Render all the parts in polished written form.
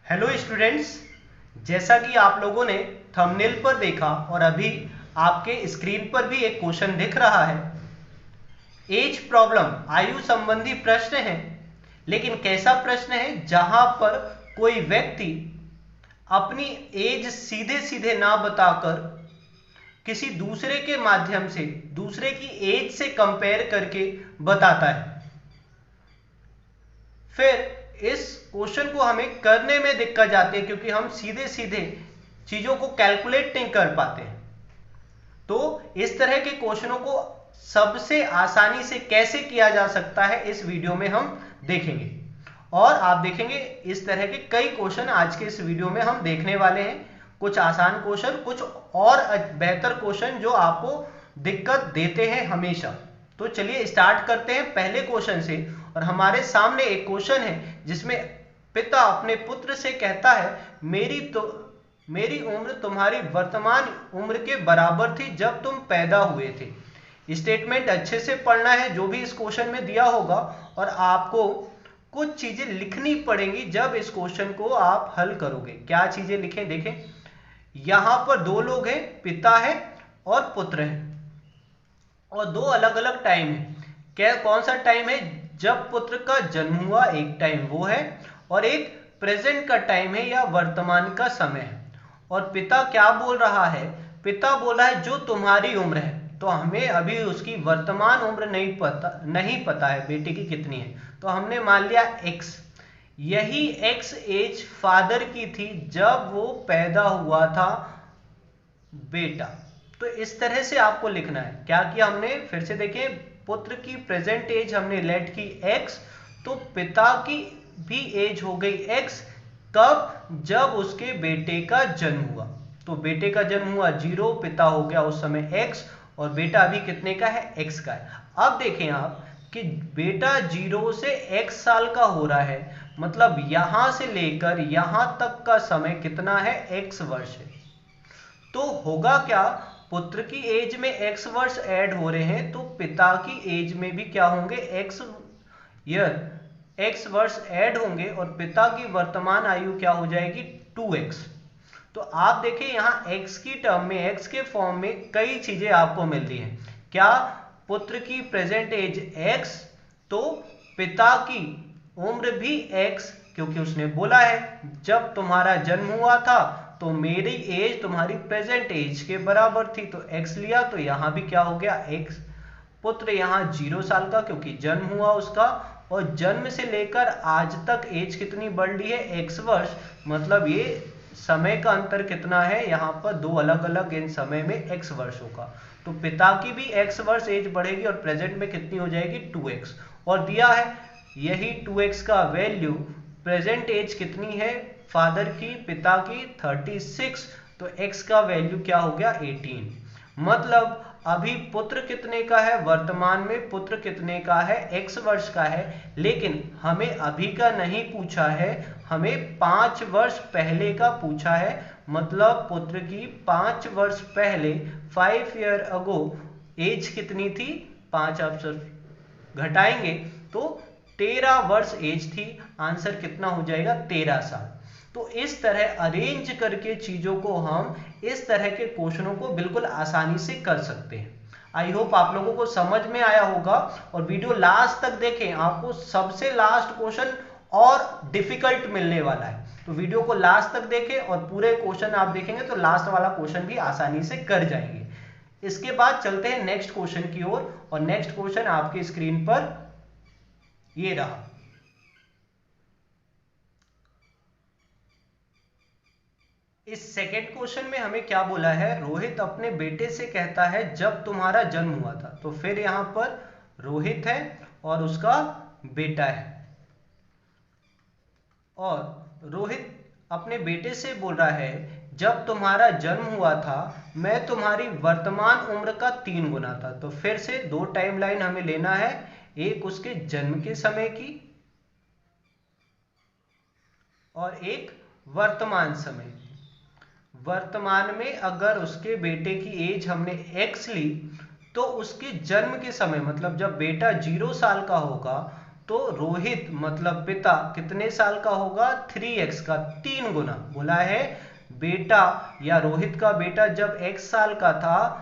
Hello students, जैसा कि आप लोगों ने थंबनेल पर देखा और अभी आपके स्क्रीन पर भी एक क्वेश्चन दिख रहा है। एज प्रॉब्लम आयु संबंधी प्रश्न है, लेकिन कैसा प्रश्न है जहां पर कोई व्यक्ति अपनी एज सीधे सीधे ना बताकर किसी दूसरे के माध्यम से दूसरे की एज से कंपेयर करके बताता है। फिर इस क्वेश्चन को हमें करने में दिक्कत आती है क्योंकि हम सीधे सीधे चीजों को कैलकुलेट नहीं कर पाते हैं। तो इस तरह के क्वेश्चनों को सबसे आसानी से कैसे किया जा सकता है इस वीडियो में हम देखेंगे। और आप देखेंगे इस तरह के कई क्वेश्चन आज के इस वीडियो में हम देखने वाले हैं। कुछ आसान क्वेश्चन, कुछ और बेहतर क्वेश्चन जो आपको दिक्कत देते हैं हमेशा। तो चलिए स्टार्ट करते हैं पहले क्वेश्चन से। और हमारे सामने एक क्वेश्चन है जिसमें पिता अपने पुत्र से कहता है, मेरी उम्र तुम्हारी वर्तमान उम्र के बराबर थी जब तुम पैदा हुए थे। स्टेटमेंट अच्छे से पढ़ना है जो भी इस क्वेश्चन में दिया होगा, और आपको कुछ चीजें लिखनी पड़ेंगी जब इस क्वेश्चन को आप हल करोगे। क्या चीजें लिखें, देखें। यहां पर दो लोग हैं, पिता है और पुत्र है, और दो अलग अलग टाइम है। क्या कौन सा टाइम है? जब पुत्र का जन्म हुआ एक टाइम वो है, और एक प्रेजेंट का टाइम है या वर्तमान का समय है। और पिता क्या बोल रहा है? पिता बोला है जो तुम्हारी उम्र है। तो हमें अभी उसकी वर्तमान उम्र नहीं पता है बेटे की कितनी है, तो हमने मान लिया x। यही x एज फादर की थी जब वो पैदा हुआ था बेटा। तो इस तरह से आपको लिखना है। क्या किया हमने, फिर से देखें। पुत्र की प्रेजेंट एज हमने लेट की x, तो पिता की भी एज हो गई x। कब? जब उसके बेटे का जन्म हुआ। तो बेटे का जन्म हुआ 0, पिता हो गया उस समय x, और बेटा अभी कितने का है? x का है। अब देखें आप कि बेटा 0 से x साल का हो रहा है, मतलब यहां से लेकर यहां तक का समय कितना है? x वर्ष है। तो होगा क्या, पुत्र की एज में x वर्ष ऐड हो रहे हैं, तो पिता की एज में भी क्या होंगे? x वर्ष ऐड होंगे, और पिता की वर्तमान आयु क्या हो जाएगी? 2x। तो आप देखिए यहां x की टर्म में, x के फॉर्म में कई चीजें आपको मिल रही हैं। क्या? पुत्र की प्रेजेंट एज x, तो पिता की उम्र भी x, क्योंकि उसने बोला है जब तुम्हारा जन्म हुआ था तो मेरी एज तुम्हारी प्रेजेंट एज के बराबर थी, तो x लिया, तो यहां भी क्या हो गया? x। पुत्र यहां 0 साल का क्योंकि जन्म हुआ उसका, और जन्म से लेकर आज तक एज कितनी बढ़ रही है? x वर्ष। मतलब ये समय का अंतर कितना है? यहाँ पर दो अलग अलग इन समय में x वर्षों का। तो पिता की भी x वर्ष एज बढ़ेगी, और प्रेजेंट में कितनी हो जाएगी? 2x। और दिया है यही 2x का वैल्यू, प्रेजेंट एज कितनी है फादर की, पिता की? 36। तो x का वैल्यू क्या हो गया? 18। मतलब अभी पुत्र कितने का है? वर्तमान में पुत्र कितने का है? x वर्ष का है, लेकिन हमें अभी का नहीं पूछा है, हमें 5 वर्ष पहले का पूछा है। मतलब पुत्र की 5 वर्ष पहले, 5 ईयर अगो, एज कितनी थी? 5 अवसर घटाएंगे तो 13 वर्ष एज थी। आंसर कितना हो जाएगा? 13 साल। तो इस तरह अरेंज करके चीजों को हम इस तरह के क्वेश्चनों को बिल्कुल आसानी से कर सकते हैं। आई होप आप लोगों को समझ में आया होगा, और वीडियो लास्ट तक देखें, आपको सबसे लास्ट क्वेश्चन और डिफिकल्ट मिलने वाला है। तो वीडियो को लास्ट तक देखें, और पूरे क्वेश्चन आप देखेंगे तो लास्ट वाला क्वेश्चन भी आसानी से कर जाएंगे। इसके बाद चलते हैं नेक्स्ट क्वेश्चन की ओर, और नेक्स्ट क्वेश्चन आपकी स्क्रीन पर ये रहा। इस सेकेंड क्वेश्चन में हमें क्या बोला है? रोहित अपने बेटे से कहता है जब तुम्हारा जन्म हुआ था। तो फिर यहां पर रोहित है और उसका बेटा है, और रोहित अपने बेटे से बोल रहा है जब तुम्हारा जन्म हुआ था मैं तुम्हारी वर्तमान उम्र का 3 गुना था। तो फिर से दो टाइमलाइन हमें लेना है, एक उसके जन्म के समय की और एक वर्तमान समय की। वर्तमान में अगर उसके बेटे की एज हमने x ली, तो उसके जन्म के समय, मतलब जब बेटा 0 साल का होगा, तो रोहित मतलब पिता कितने साल का होगा, 3x का 3 गुना। बोला है बेटा या रोहित का बेटा जब x साल का था,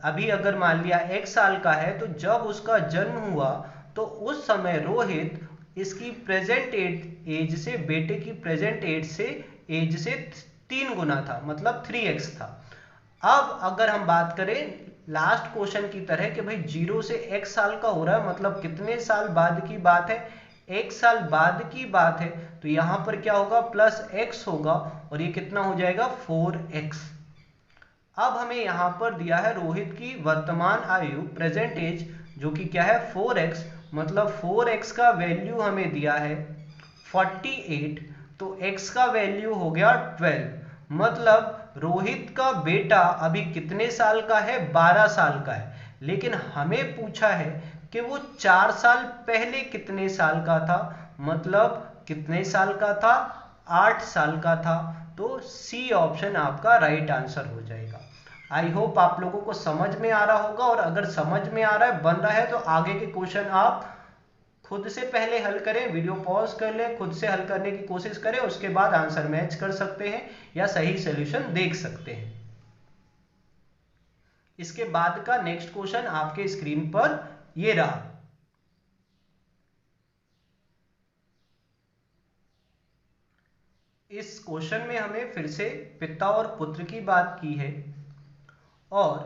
अभी अगर मान लिया x साल का है, तो जब उसका जन्म हुआ तो उस समय रोहित इसकी प्रेजेंट एज से, बेटे की प्रेजेंट एज से 3 गुना था, मतलब 3x था। अब अगर हम बात करें लास्ट क्वेश्चन की तरह कि भाई 0 से x साल का हो रहा है, मतलब कितने साल बाद की बात है, 1 साल बाद की बात है, तो यहां पर क्या होगा, प्लस x होगा और ये कितना हो जाएगा, 4x। अब हमें यहां पर दिया है रोहित की वर्तमान आयु, प्रेजेंट एज, जो कि क्या है 4x, मतलब 4x का वैल्यू हमें दिया है 48, तो x का वैल्यू हो गया 12, मतलब रोहित का बेटा अभी कितने साल का है, 12 साल का है। लेकिन हमें पूछा है कि वो 4 साल पहले कितने साल का था, मतलब कितने साल का था, 8 साल का था। तो सी ऑप्शन आपका राइट आंसर हो जाएगा। आई होप आप लोगों को समझ में आ रहा होगा, और अगर समझ में आ रहा है, बन रहा है, तो आगे के क्वेश्चन आप खुद से पहले हल करें, वीडियो पॉज कर लें, खुद से हल करने की कोशिश करें, उसके बाद आंसर मैच कर सकते हैं या सही सॉल्यूशन देख सकते हैं। इसके बाद का नेक्स्ट क्वेश्चन आपके स्क्रीन पर ये रहा। इस क्वेश्चन में हमें फिर से पिता और पुत्र की बात की है, और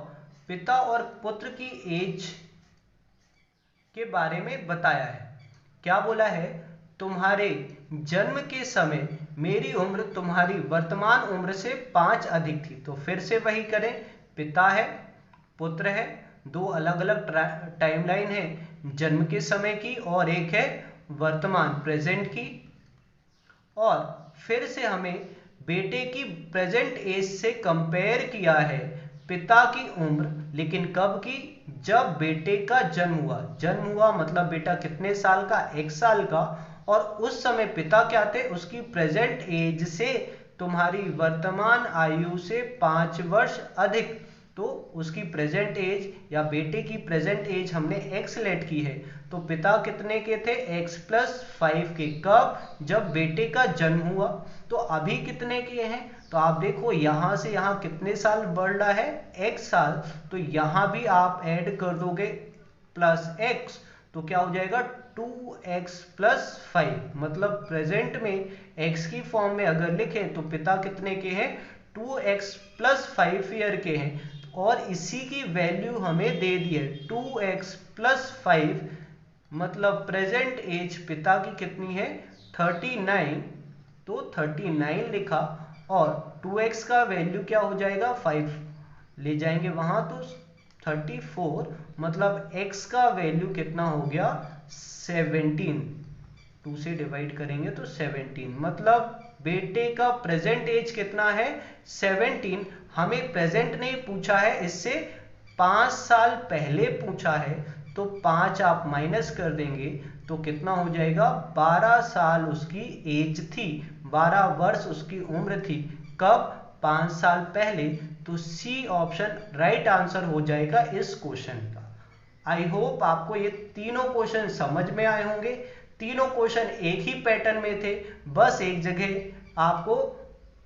पिता और पुत्र की एज के बारे में बताया है। क्या बोला है, तुम्हारे जन्म के समय मेरी उम्र तुम्हारी वर्तमान उम्र से 5 अधिक थी। तो फिर से वही करें, पिता है, पुत्र है, दो अलग अलग टाइमलाइन है, जन्म के समय की और एक है वर्तमान प्रेजेंट की। और फिर से हमें बेटे की प्रेजेंट एज से कंपेयर किया है पिता की उम्र, लेकिन कब की, जब बेटे का जन्म हुआ मतलब बेटा कितने साल का, 1 साल का, और उस समय पिता क्या थे, उसकी प्रेजेंट एज से तुम्हारी वर्तमान आयु से 5 वर्ष अधिक। तो उसकी प्रेजेंट एज या बेटे की प्रेजेंट एज हमने x लेट की है, तो पिता कितने के थे, x प्लस 5 के, कब, जब बेटे का जन्म हुआ। तो अभी कितने के हैं, तो आप देखो यहां से यहां कितने साल बढ़ रहा है, x साल, तो यहां भी आप ऐड कर दोगे प्लस x, तो क्या हो जाएगा 2x प्लस 5, मतलब प्रेजेंट में x की फॉर्म में अगर लिखें तो पिता कितने के हैं, 2x प्लस 5 ईयर के हैं, और इसी की वैल्यू हमें दे दी है 2x प्लस 5, मतलब प्रेजेंट एज पिता की कितनी है, 39, तो 39 लिखा, और 2x का वैल्यू क्या हो जाएगा, 5 ले जाएंगे वहां, तो 34, मतलब x का वैल्यू कितना हो गया, 17, 2 से डिवाइड करेंगे तो 17, मतलब बेटे का प्रेजेंट एज कितना है, 17। हमें प्रेजेंट नहीं पूछा है, इससे 5 साल पहले पूछा है, तो 5 आप माइनस कर देंगे तो कितना हो जाएगा, 12 साल उसकी एज थी, 12 वर्ष उसकी उम्र थी, कब, 5 साल पहले। तो सी ऑप्शन राइट आंसर हो जाएगा इस क्वेश्चन का। आई होप आपको ये तीनों क्वेश्चन समझ में आए होंगे। तीनों क्वेश्चन एक ही पैटर्न में थे, बस एक जगह आपको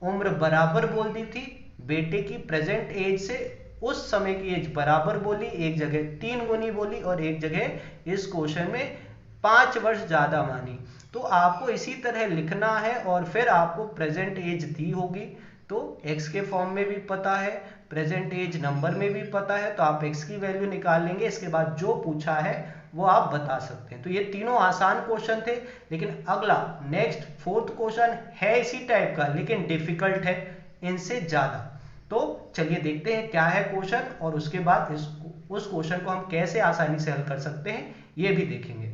उम्र बराबर बोल दी थी, बेटे की प्रेजेंट एज से उस समय की एज बराबर बोली, एक जगह 3 गुनी बोली, और एक जगह इस क्वेश्चन में 5 वर्ष ज्यादा मानी। तो आपको इसी तरह लिखना है, और फिर आपको प्रेजेंट एज दी होगी तो x के फॉर्म में भी पता है, प्रेजेंट एज नंबर में भी पता है, तो आप x की वैल्यू निकाल लेंगे, इसके बाद जो पूछा है वो आप बता सकते हैं। तो ये तीनों आसान क्वेश्चन थे, लेकिन अगला नेक्स्ट 4th क्वेश्चन है इसी टाइप का, लेकिन डिफिकल्ट है इनसे ज्यादा। तो चलिए देखते हैं क्या है क्वेश्चन, और उसके बाद उस क्वेश्चन को हम कैसे आसानी से हल कर सकते हैं ये भी देखेंगे।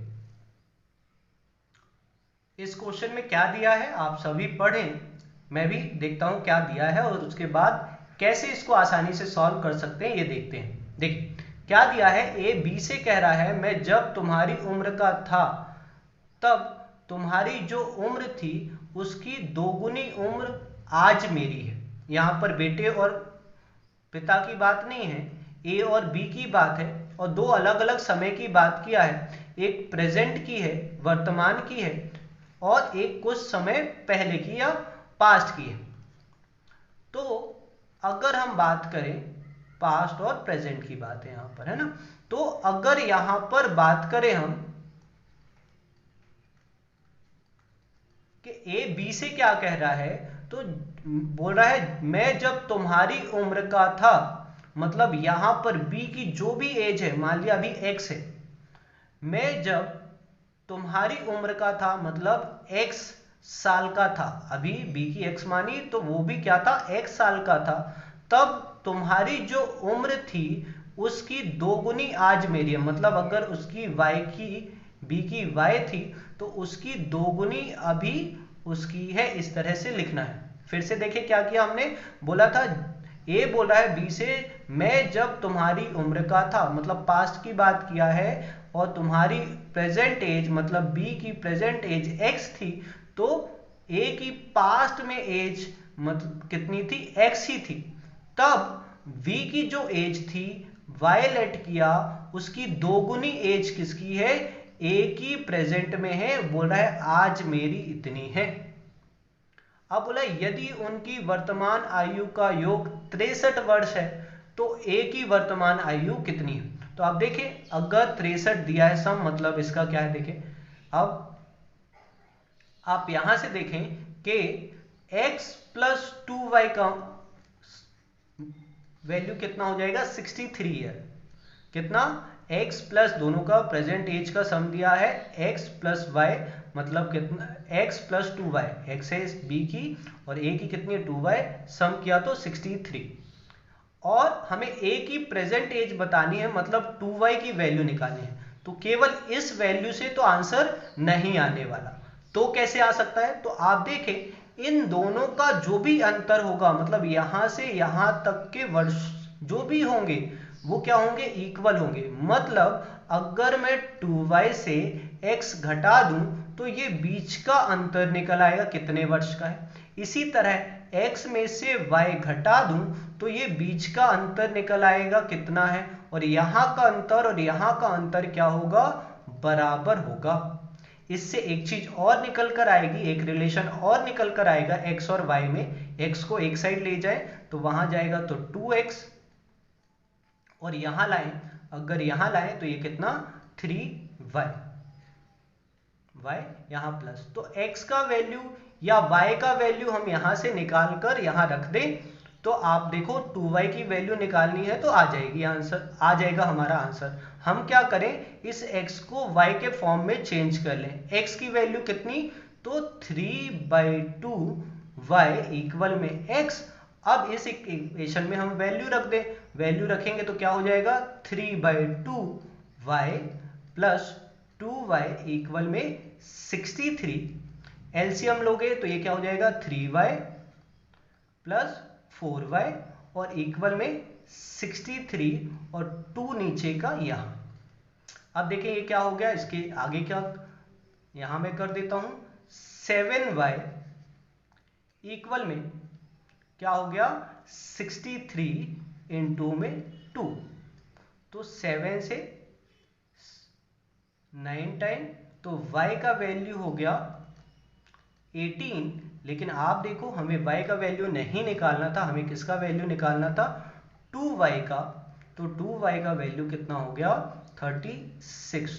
इस क्वेश्चन में क्या दिया है आप सभी पढ़ें, मैं भी देखता हूं क्या दिया है, और उसके बाद कैसे इसको आसानी से सॉल्व कर सकते हैं ये देखते हैं। देखिए क्या दिया है, ए बी से कह रहा है मैं जब तुम्हारी उम्र का था तब तुम्हारी जो उम्र थी उसकी दोगुनी उम्र आज मेरी है। यहां पर बेटे और पिता की बात नहीं है, ए और बी की बात है, और दो अलग अलग समय की बात किया है। एक प्रेजेंट की है, वर्तमान की है, और एक कुछ समय पहले की या पास्ट की है। तो अगर हम बात करें पास्ट और प्रेजेंट की बात है यहां पर, है ना, तो अगर यहां पर बात करें हम कि ए बी से क्या कह रहा है, तो बोल रहा है मैं जब तुम्हारी उम्र का था, मतलब यहां पर बी की जो भी एज है, मान लिया अभी एक्स है, मैं जब तुम्हारी उम्र का था मतलब एक्स साल का था, अभी बी की एक्स मानी तो वो भी क्या था, एक्स साल का था, तब तुम्हारी जो उम्र थी उसकी दोगुनी आज मेरी है, मतलब अगर उसकी वाई की, बी की वाई थी तो उसकी दोगुनी अभी उसकी है, इस तरह से लिखना है। फिर से देखिए क्या किया हमने, बोला था ए बोल रहा है बी से मैं जब तुम्हारी उम्र का था, मतलब पास्ट की बात किया है, और तुम्हारी प्रेजेंट एज मतलब बी की प्रेजेंट एज एक्स थी, तो ए की पास्ट में एज मतलब कितनी थी, एक्स ही थी, तब वी की जो एज थी वाई लेट किया, उसकी दोगुनी एज किसकी है, ए की प्रेजेंट में है, बोल रहा है आज मेरी इतनी है। अब बोला यदि उनकी वर्तमान आयु का योग 63 वर्ष है तो ए की वर्तमान आयु कितनी है। तो आप देखें अगर 63 दिया है सम, मतलब इसका क्या है देखें, अब आप यहां से देखें कि x प्लस 2y का वैल्यू कितना हो जाएगा, 63 ईयर, कितना, x प्लस दोनों का प्रेजेंट एज का सम दिया है x प्लस वाई, मतलब कितना, x प्लस 2y, x है b की और a की कितनी है 2y, सम किया तो 63, और हमें a की प्रेजेंट एज बतानी है, मतलब 2y की वैल्यू निकालनी है, तो केवल इस वैल्यू से तो आंसर नहीं आने वाला, तो कैसे आ सकता है, तो आप देखें इन दोनों का जो भी अंतर होगा, मतलब यहां से यहां तक के वर्ष जो भी होंगे वो क्या होंगे, इक्वल होंगे, मतलब अगर मैं 2y से x घटा दूं तो ये बीच का अंतर निकल आएगा कितने वर्ष का है। इसी तरह x में से y घटा दूं तो ये बीच का अंतर निकल आएगा कितना है, और यहां का अंतर और यहां का अंतर क्या होगा, बराबर होगा। इससे एक चीज और निकल कर आएगी, एक रिलेशन और निकल कर आएगा x और y में, x को एक साइड ले जाए तो वहां जाएगा तो 2x, और यहां लाएं, अगर यहां लाएं तो ये कितना 3y, y यहां प्लस, तो x का वैल्यू या y का वैल्यू हम यहां से निकाल कर यहां रख दें, तो आप देखो 2y की वैल्यू निकालनी है तो आ जाएगी आंसर, आ जाएगा हमारा आंसर। हम क्या करें, इस x को y के फॉर्म में चेंज कर लें, x की वैल्यू कितनी, तो 3/2y इक्वल में x। अब इस इक्वेशन में हम वैल्यू रख दें, वैल्यू रखेंगे तो क्या हो जाएगा 3/2y प्लस 2y इक्वल में 63, एलसीएम लोगे तो ये क्या हो जाएगा 3y प्लस 4y और इक्वल में 63 और 2 नीचे का यहां। अब देखिए ये क्या हो गया, इसके आगे क्या, यहां मैं कर देता हूं 7y इक्वल में क्या हो गया 63 इंटू में 2, तो 7 से 9 टाइम, तो y का वैल्यू हो गया 18, लेकिन आप देखो हमें y का वैल्यू नहीं निकालना था, हमें किसका वैल्यू निकालना था 2y का, तो 2y का वैल्यू कितना हो गया 36।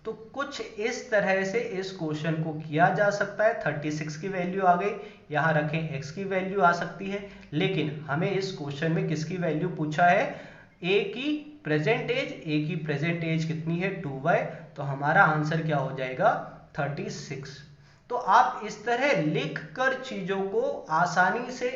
तो कुछ इस तरह से इस क्वेश्चन को किया जा सकता है, 36 की वैल्यू आ गई, यहां रखें x की वैल्यू आ सकती है, लेकिन हमें इस क्वेश्चन में किसकी वैल्यू पूछा है, a की प्रेजेंट एज, a की प्रेजेंट एज कितनी है 2y, तो हमारा आंसर क्या हो जाएगा 36। तो आप इस तरह लिख कर चीजों को आसानी से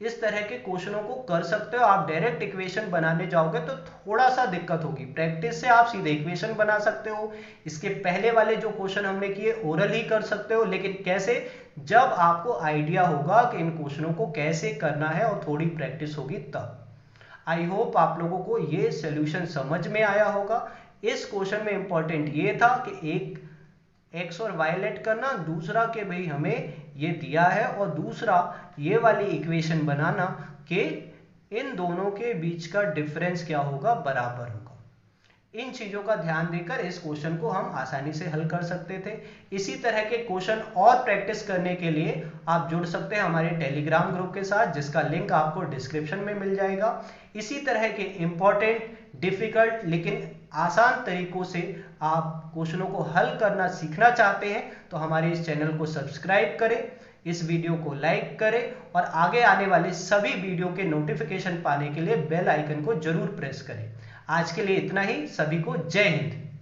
इस तरह के क्वेश्चनों को कर सकते हो। आप डायरेक्ट इक्वेशन बनाने जाओगे तो थोड़ा सा दिक्कत होगी, प्रैक्टिस से आप सीधे इक्वेशन बना सकते हो। इसके पहले वाले जो क्वेश्चन हमने किए ओरल ही कर सकते हो, लेकिन कैसे, जब आपको आइडिया होगा कि इन क्वेश्चनों को कैसे करना है और थोड़ी प्रैक्टिस होगी तब। आई होप आप लोगों को ये सॉल्यूशन समझ में आया होगा। इस क्वेश्चन में इंपॉर्टेंट ये था कि एक x और y लेट करना, दूसरा के भाई हमें ये दिया है, और दूसरा ये वाली इक्वेशन बनाना कि इन दोनों के बीच का डिफरेंस क्या होगा, बराबर होगा। इन चीजों का ध्यान देकर इस क्वेश्चन को हम आसानी से हल कर सकते थे। इसी तरह के क्वेश्चन और प्रैक्टिस करने के लिए आप जुड़ सकते हैं हमारे टेलीग्राम ग्रुप के साथ, जिसका लिंक आपको डिस्क्रिप्शन में मिल जाएगा। इसी तरह के इंपॉर्टेंट, डिफिकल्ट लेकिन आसान तरीकों से आप क्वेश्चनों को हल करना सीखना चाहते हैं तो हमारे इस चैनल को सब्सक्राइब करें, इस वीडियो को लाइक करें और आगे आने वाले सभी वीडियो के नोटिफिकेशन पाने के लिए बेल आइकन को जरूर प्रेस करें। आज के लिए इतना ही। सभी को जय हिंद।